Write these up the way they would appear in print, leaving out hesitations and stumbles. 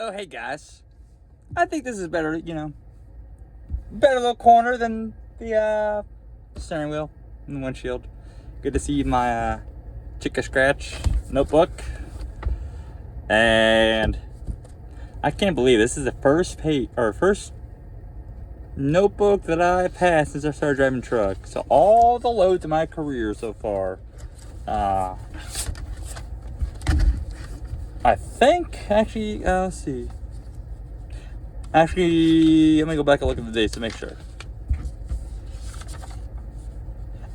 Oh, hey guys. I think this is better, better little corner than the steering wheel and the windshield. Good to see my Chica Scratch notebook. And I can't believe this is the first notebook that I passed since I started driving truck. So all the loads of my career so far, I think actually, let's see. Actually, let me go back and look at the dates to make sure.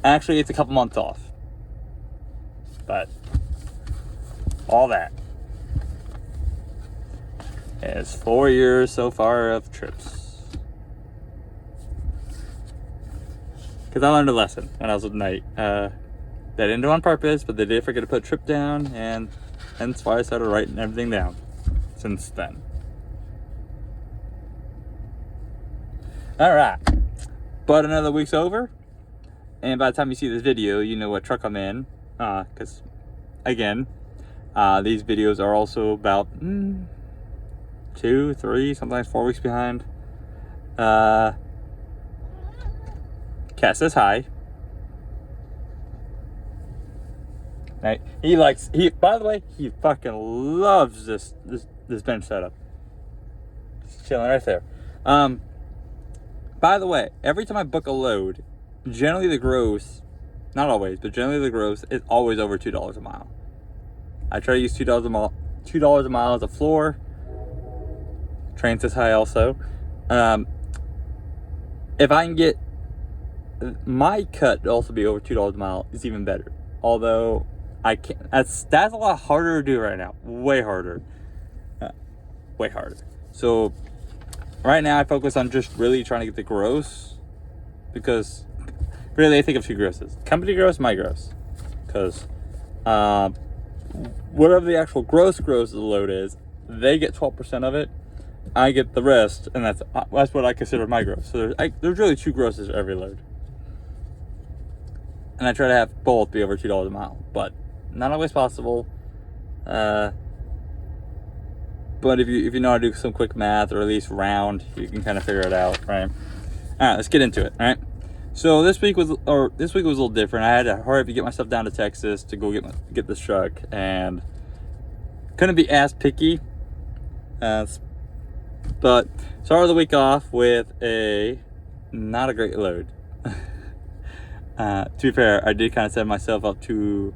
Actually, it's a couple months off. But all that is 4 years so far of trips. Because I learned a lesson when I was with Nate. They didn't do it on purpose, but they did forget to put a trip down, and hence why I started writing everything down since then. Alright, but another week's over, and by the time you see this video, you know what truck I'm in, because, again, these videos are also about 2, 3, sometimes 4 weeks behind. Cat says hi. Right. By the way, he fucking loves this bench setup. Just chilling right there. By the way, every time I book a load, generally the gross, not always, but generally the gross is always over $2 a mile. I try to use $2 a mile, $2 a mile as a floor. Train says hi also. If I can get my cut to also be over $2 a mile, it's even better. Although I can't. That's a lot harder to do right now. Way harder. Way harder. So right now I focus on just really trying to get the gross, because really I think of two grosses: company gross, my gross. Because whatever the actual gross of the load is, they get 12% of it. I get the rest, and that's what I consider my gross. So there's really two grosses for every load, and I try to have both be over $2 a mile, but not always possible. But if you know how to do some quick math, or at least round, you can kind of figure it out, right? All right, let's get into it. All right. So this week was a little different. I had to hurry up to get myself down to Texas to go get this truck, and couldn't be as picky. But started the week off with not a great load. To be fair, I did kind of set myself up to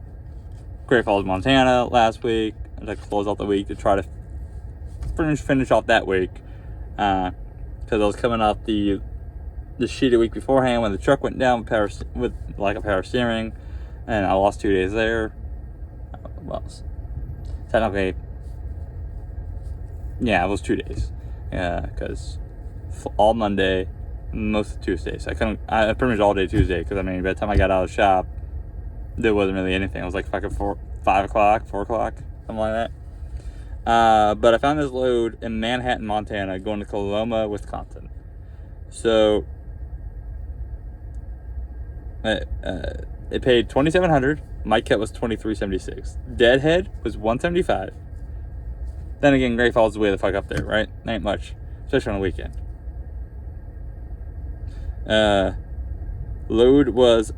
Great Falls, Montana last week to close out the week to try to finish off that week, because I was coming off the shitty week beforehand when the truck went down with lack of power steering, and I lost 2 days there. Well, technically, yeah, it was 2 days, because all Monday, most of Tuesday, so I pretty much all day Tuesday, because I mean by the time I got out of the shop, there wasn't really anything. It was like fucking 5 o'clock, 4 o'clock, something like that. But I found this load in Manhattan, Montana, going to Coloma, Wisconsin. So it paid $2,700. My cut was $2,376. Deadhead was $175. Then again, Great Falls is way the fuck up there, right? Ain't much, especially on a weekend. Loaded was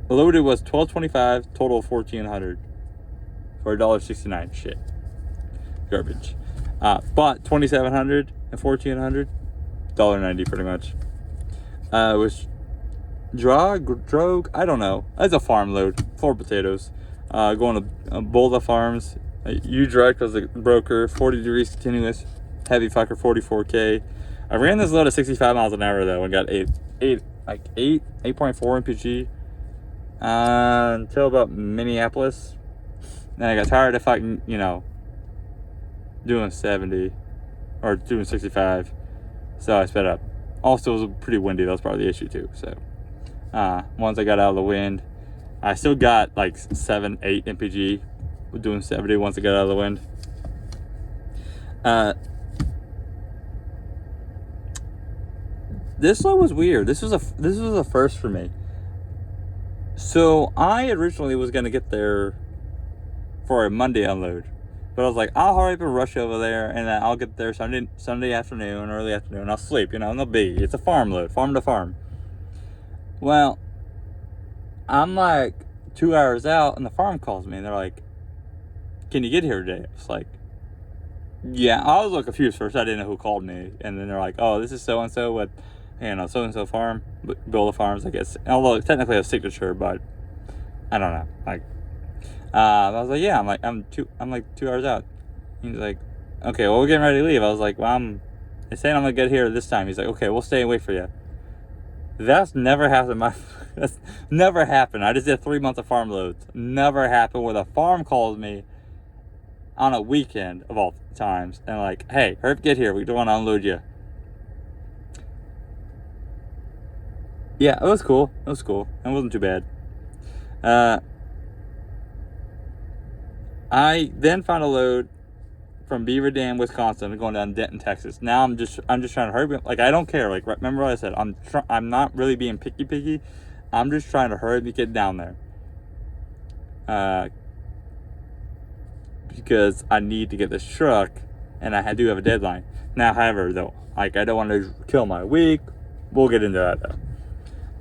$1,225. Total $1,400 for $1.69. Shit. Garbage. But $2,700 and $1,400, $1.90 pretty much. Was drog, I don't know. That's a farm load, 4 potatoes. Going to Boulder Farms. U-Direct was the broker, 40 degrees continuous, heavy fucker, 44K. I ran this load at 65 miles an hour though, and got 8.4 mpg until about Minneapolis. Then I got tired of fucking, doing 70 or doing 65, so I sped up. Also, it was pretty windy. That was part of the issue too. So once I got out of the wind, I still got like 7-8 mpg doing 70 once I got out of the wind. This load was weird. This was a first for me. So I originally was gonna get there for a Monday unload, But I was like, I'll hurry up and rush over there, and then I'll get there Sunday afternoon, early afternoon. I'll sleep, no biggie. It's a farm load, farm to farm. Well, I'm like 2 hours out, and the farm calls me, and they're like, can you get here today? It's like, yeah. I was a little confused first. I didn't know who called me, and then they're like, oh, this is so and so with, so and so farm, Bill of Farms, I guess. Although technically a signature, but I don't know. Like, I was like, yeah. I'm 2 hours out. He's like, okay, well, we're getting ready to leave. I was like, well, they're saying I'm gonna get here this time. He's like, okay, we'll stay and wait for you. That's never happened. That's never happened. I just did 3 months of farm loads. Never happened where the farm calls me on a weekend of all times and like, hey, hurry up, get here. We don't want to unload you. Yeah, it was cool. It wasn't too bad. I then found a load from Beaver Dam, Wisconsin, going down to Denton, Texas. Now I'm just trying to hurry. Like, I don't care. Like, remember what I said? I'm not really being picky. I'm just trying to hurry to get down there. Because I need to get this truck, and I do have a deadline. Now, however, though, like, I don't want to kill my week. We'll get into that,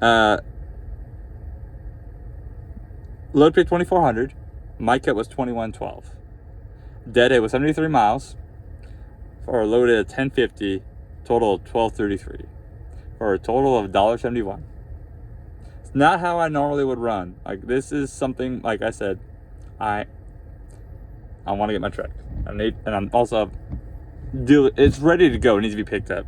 though. Load pay 2,400. My cut was 2112. Dead day was 73 miles. For a load at 1050, total of 1233. For a total of $1.71. It's not how I normally would run. Like, this is something, like I said, I want to get my truck. And I'm also it's ready to go. It needs to be picked up.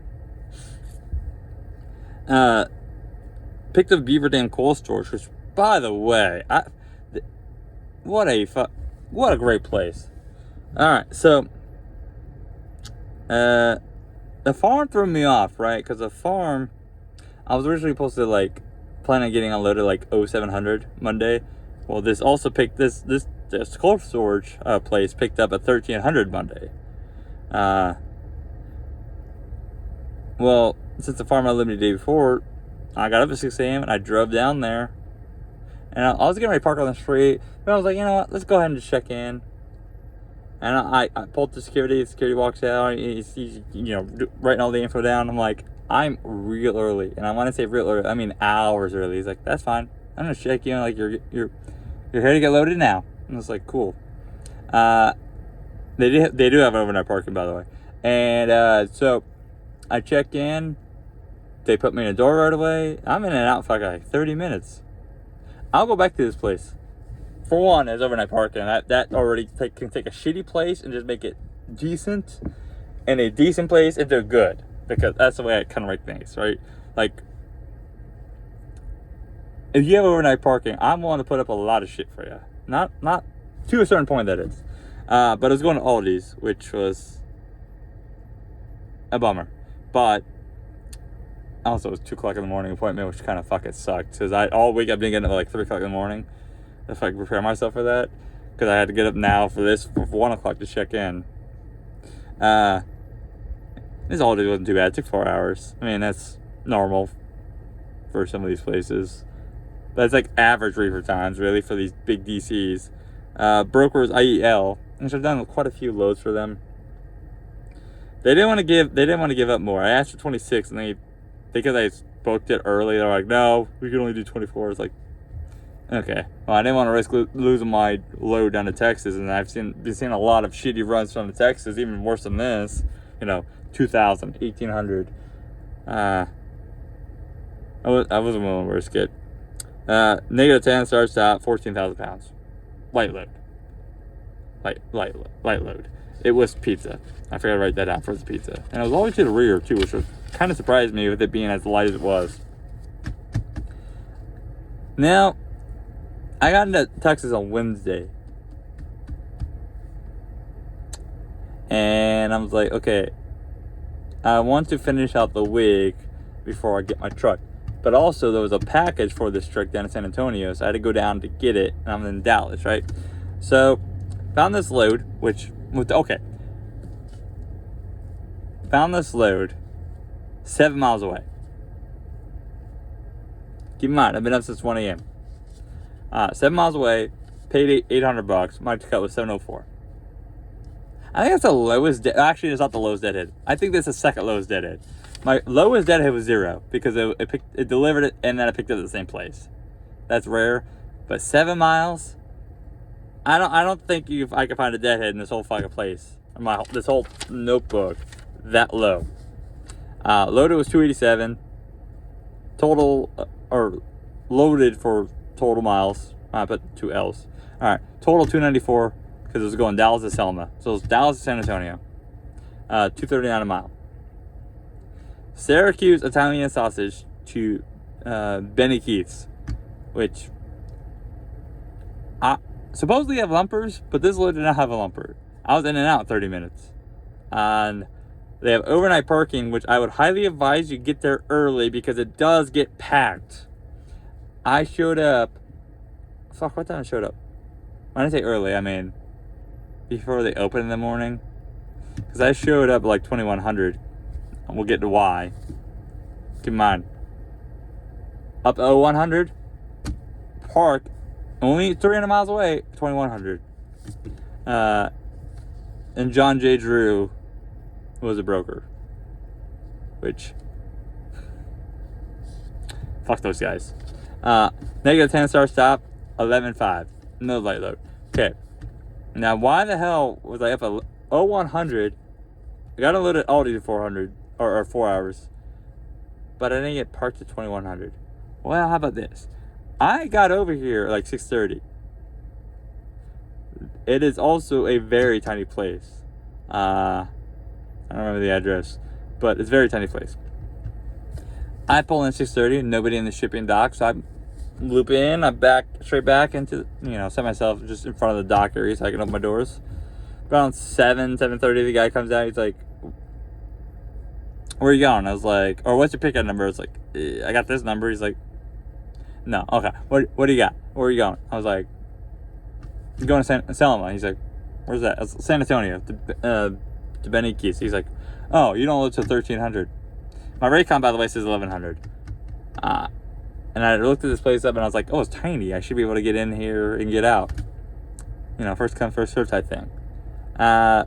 Picked up Beaver Dam Cold Storage, which, by the way, what a great place. All right, so the farm threw me off, right? Because the farm, I was originally supposed to like plan on getting unloaded like 0700 Monday. Well, this also picked this cold storage place picked up at 1300 Monday. Well, since the farm I lived the day before, I got up at 6 a.m. and I drove down there. And I was getting ready to park on the street. But I was like, you know what? Let's go ahead and just check in. And I pulled the security. The security walks out. He's writing all the info down. I'm like, I'm real early. And I want to say real early, I mean hours early. He's like, that's fine. I'm going to check you in. Like, you're here to get loaded now. And I was like, cool. They do have overnight parking, by the way. And so I check in. They put me in a door right away. I'm in and out for like 30 minutes. I'll go back to this place. For one, there's overnight parking. That already can take a shitty place and just make it decent, and a decent place into good, because that's the way I kind of rate things, right? Like, if you have overnight parking, I'm willing to put up a lot of shit for you. Not to a certain point, that is. But I was going to Aldi's, which was a bummer. But also, it was 2 o'clock in the morning appointment, which kind of fucking sucked. Because all week I've been getting up at like 3 o'clock in the morning. If I could prepare myself for that. Because I had to get up now for this, for 1 o'clock to check in. This Aldi wasn't too bad. It took 4 hours. I mean, that's normal for some of these places. That's like average reefer times, really, for these big DCs. Brokers IEL, which I've done quite a few loads for them. They didn't want to give up more. I asked for 26, and because I booked it early, they're like, no, we can only do 24. It's like, okay. Well, I didn't want to risk losing my load down to Texas, and I've been seeing a lot of shitty runs from Texas, even worse than this. 2,000, 1,800. I wasn't willing to risk it. Negative 10 starts at 14,000 pounds. Light load. Light load. It was pizza. I forgot to write that down for the pizza. And it was all the way to the rear, too, which kind of surprised me with it being as light as it was. Now, I got into Texas on Wednesday. And I was like, okay, I want to finish out the week before I get my truck. But also, there was a package for this truck down in San Antonio, so I had to go down to get it, and I'm in Dallas, right? So, found this load, Found this load 7 miles away. Keep in mind, I've been up since 1 a.m. 7 miles away, paid $800. My cut was $704. I think that's the lowest. Actually, it's not the lowest deadhead. I think that's the second lowest deadhead. My lowest deadhead was 0 because it delivered it and then I picked it at the same place. That's rare, but 7 miles. I don't think I can find a deadhead in this whole fucking place. This whole notebook that low. Loaded was 287. Total or loaded for total miles. I put 2 L's. All right, total 294 because it was going Dallas to Selma. So it was Dallas to San Antonio. 239 a mile. Syracuse Italian sausage to Benny Keith's, which supposedly have lumpers, but this load did not have a lumper. I was in and out in 30 minutes. And they have overnight parking, which I would highly advise you get there early because it does get packed. I showed up. Fuck, what time I showed up? When I say early, I mean before they open in the morning. Because I showed up like 2100. And we'll get to why. Keep in mind. Up to 0100. Park. Only 300 miles away. 2100. And John J. Drew was a broker. Which. Fuck those guys. Negative 10-star stop. 11.5. No light load. Okay. Now, why the hell was I up at 0100? I got unloaded at Aldi to 400 or 4 hours, but I didn't get parked at 2100. Well, how about this? I got over here like 6:30. It is also a very tiny place. I don't remember the address, but it's a very tiny place. I pull in 6:30, nobody in the shipping dock, so I loop in. I back straight back into, set myself just in front of the dock area so I can open my doors. Around 7:30, the guy comes out. He's like, "Where are you going?" I was like, "Or what's your pickup number?" I was like, "I got this number." He's like, "No, okay. What do you got? Where are you going?" I was like, "I'm going to Selma." He's like, "Where's that?" It's San Antonio, to Benny Keith's. He's like, "Oh, you don't load till 1300. My Raycon, by the way, says 1100. And I looked at this place up and I was like, "Oh, it's tiny. I should be able to get in here and get out. First come, first serve type thing." Well,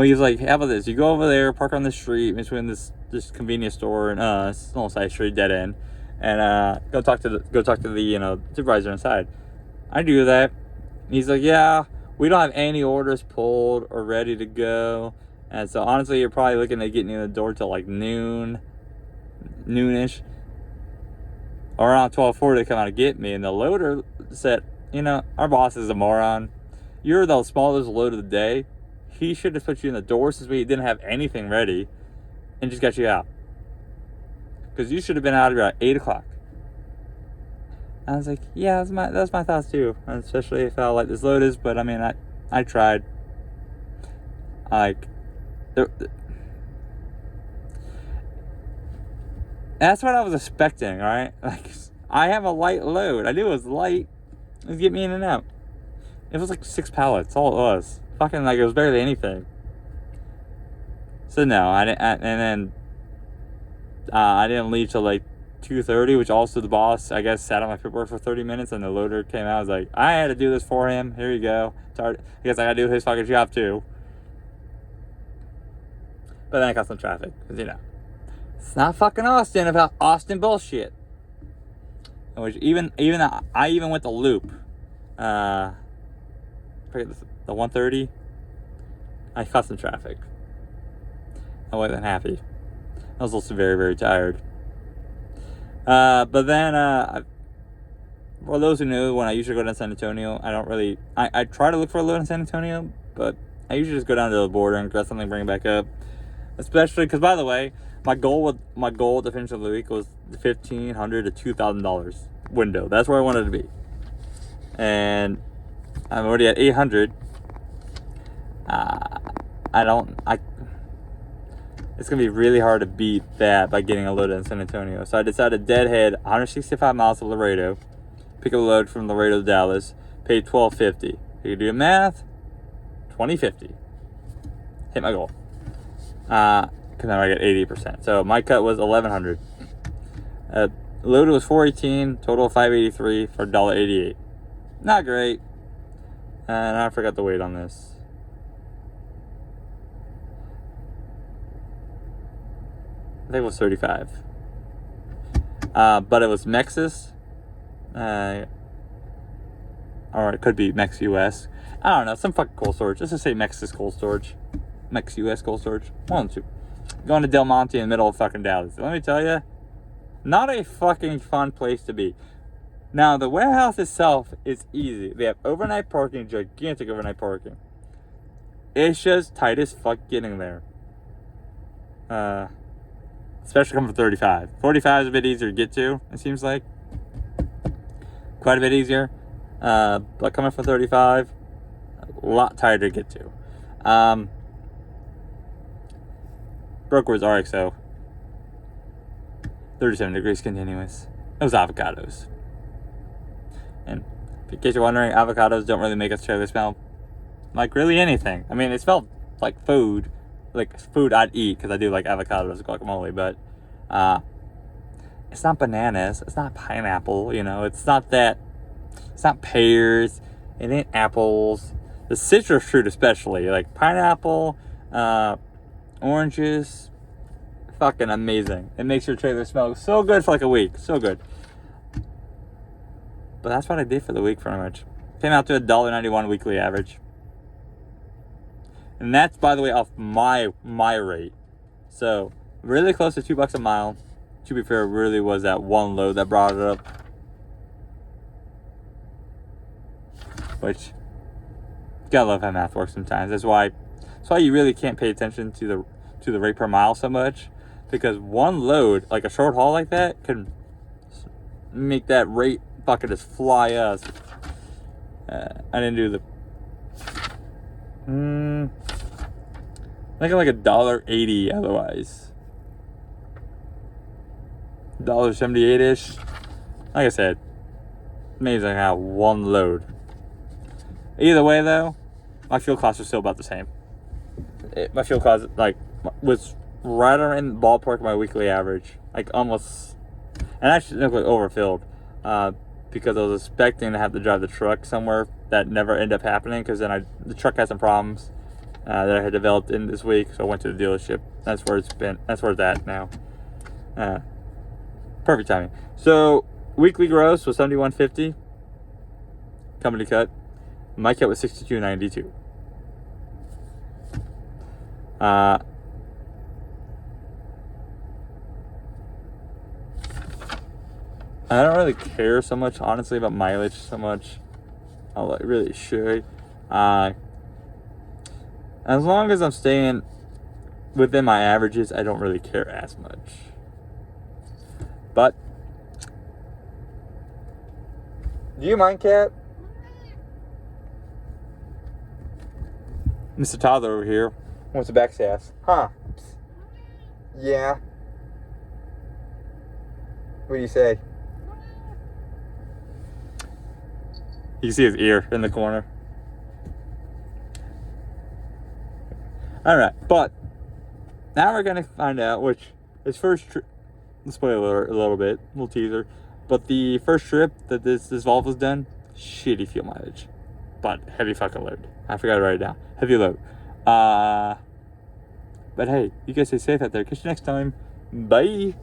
he was like, "How about this? You go over there, park on the street between this convenience store and it's a little side street, dead end, and go talk to the supervisor inside." I do that. He's like, "Yeah, we don't have any orders pulled or ready to go, and so honestly, you're probably looking at getting in the door till like noonish, or around 12:40 to come out and get me." And the loader said, "Our boss is a moron. You're the smallest load of the day. He should have put you in the door since we didn't have anything ready and just got you out. Because you should have been out of here at 8 o'clock. I was like, yeah, that's my thoughts too. Especially if how light this load is. But I mean, I tried. That's what I was expecting, alright? Like, I have a light load. I knew it was light. It was get me in and out. It was like 6 pallets, all it was. Fucking like it was barely anything. So no, I didn't leave till like 2:30, which also the boss, I guess, sat on my paperwork for 30 minutes and the loader came out. I was like, I had to do this for him. Here you go. I guess I gotta do his fucking job too. But then I got some traffic, because it's not fucking Austin about Austin bullshit. Which I even went the loop. The 130. I caught some traffic. I wasn't happy. I was also very, very tired. But then, for those who know, when I usually go down to San Antonio, I try to look for a load in San Antonio, but I usually just go down to the border and grab something, bring it back up. Especially because, by the way, my goal to finish of the week was the $1,500 to $2,000 window. That's where I wanted to be, and I'm already at 800. It's gonna be really hard to beat that by getting a load in San Antonio. So I decided deadhead 165 miles to Laredo, pick up a load from Laredo to Dallas, pay $1,250. You do the math, $2,050. Hit my goal. Because now I get 80%. So my cut was $1,100. Load was $418, total $583 for $1.88. Not great. And I forgot the weight on this. I think it was 35. But it was Mexus. Or it could be Mex US. I don't know. Some fucking cold storage. Let's just say Mexus cold storage. Mex US cold storage. One of the two. Going to Del Monte in the middle of fucking Dallas. Let me tell you, not a fucking fun place to be. Now, the warehouse itself is easy. They have overnight parking, gigantic overnight parking. It's just tight as fuck getting there. Especially coming from 35. 45 is a bit easier to get to, it seems like. Quite a bit easier. But coming from 35, a lot tighter to get to. Brookwood's RXO. 37 degrees continuous. It was avocados. And in case you're wondering, avocados don't really make us trailer smell like really anything. I mean, it smelled like food I'd eat because I do like avocados and guacamole, but it's not bananas, it's not pineapple, you know, it's not pears, it ain't apples. The citrus fruit especially, like pineapple, oranges, fucking amazing. It makes your trailer smell so good for like a week, so good. But that's what I did for the week pretty much. Came out to $1.91 weekly average. And that's, by the way, off my rate. So, really close to $2 a mile. To be fair, it really was that one load that brought it up. Which, gotta love how math works sometimes. That's why you really can't pay attention to the rate per mile so much. Because one load, like a short haul like that, can make that rate fucking just fly us. I didn't do the... Making like $1.80 otherwise. $1.78-ish. Like I said, amazing how one load. Either way though, my fuel costs are still about the same. My fuel cost was right around the ballpark of my weekly average. Like almost, and actually looked like overfilled. Because I was expecting to have to drive the truck somewhere. That never ended up happening because then the truck had some problems that I had developed in this week, so I went to the dealership. That's where it's been. That's where it's at now. Perfect timing. So weekly gross was $71.50. Company cut. My cut was $62.92. I don't really care so much, honestly, about mileage so much. I really should. As long as I'm staying within my averages, I don't really care as much. But, do you mind, Cat? Mr. Toddler over here wants a back sass. Huh? Yeah. What do you say? You can see his ear in the corner. Alright, but now we're going to find out which his first trip, spoiler a little bit, little teaser, but the first trip that this Volvo's done, shitty fuel mileage, but heavy fucking load. I forgot to write it down. Heavy load. But hey, you guys stay safe out there. Catch you next time. Bye.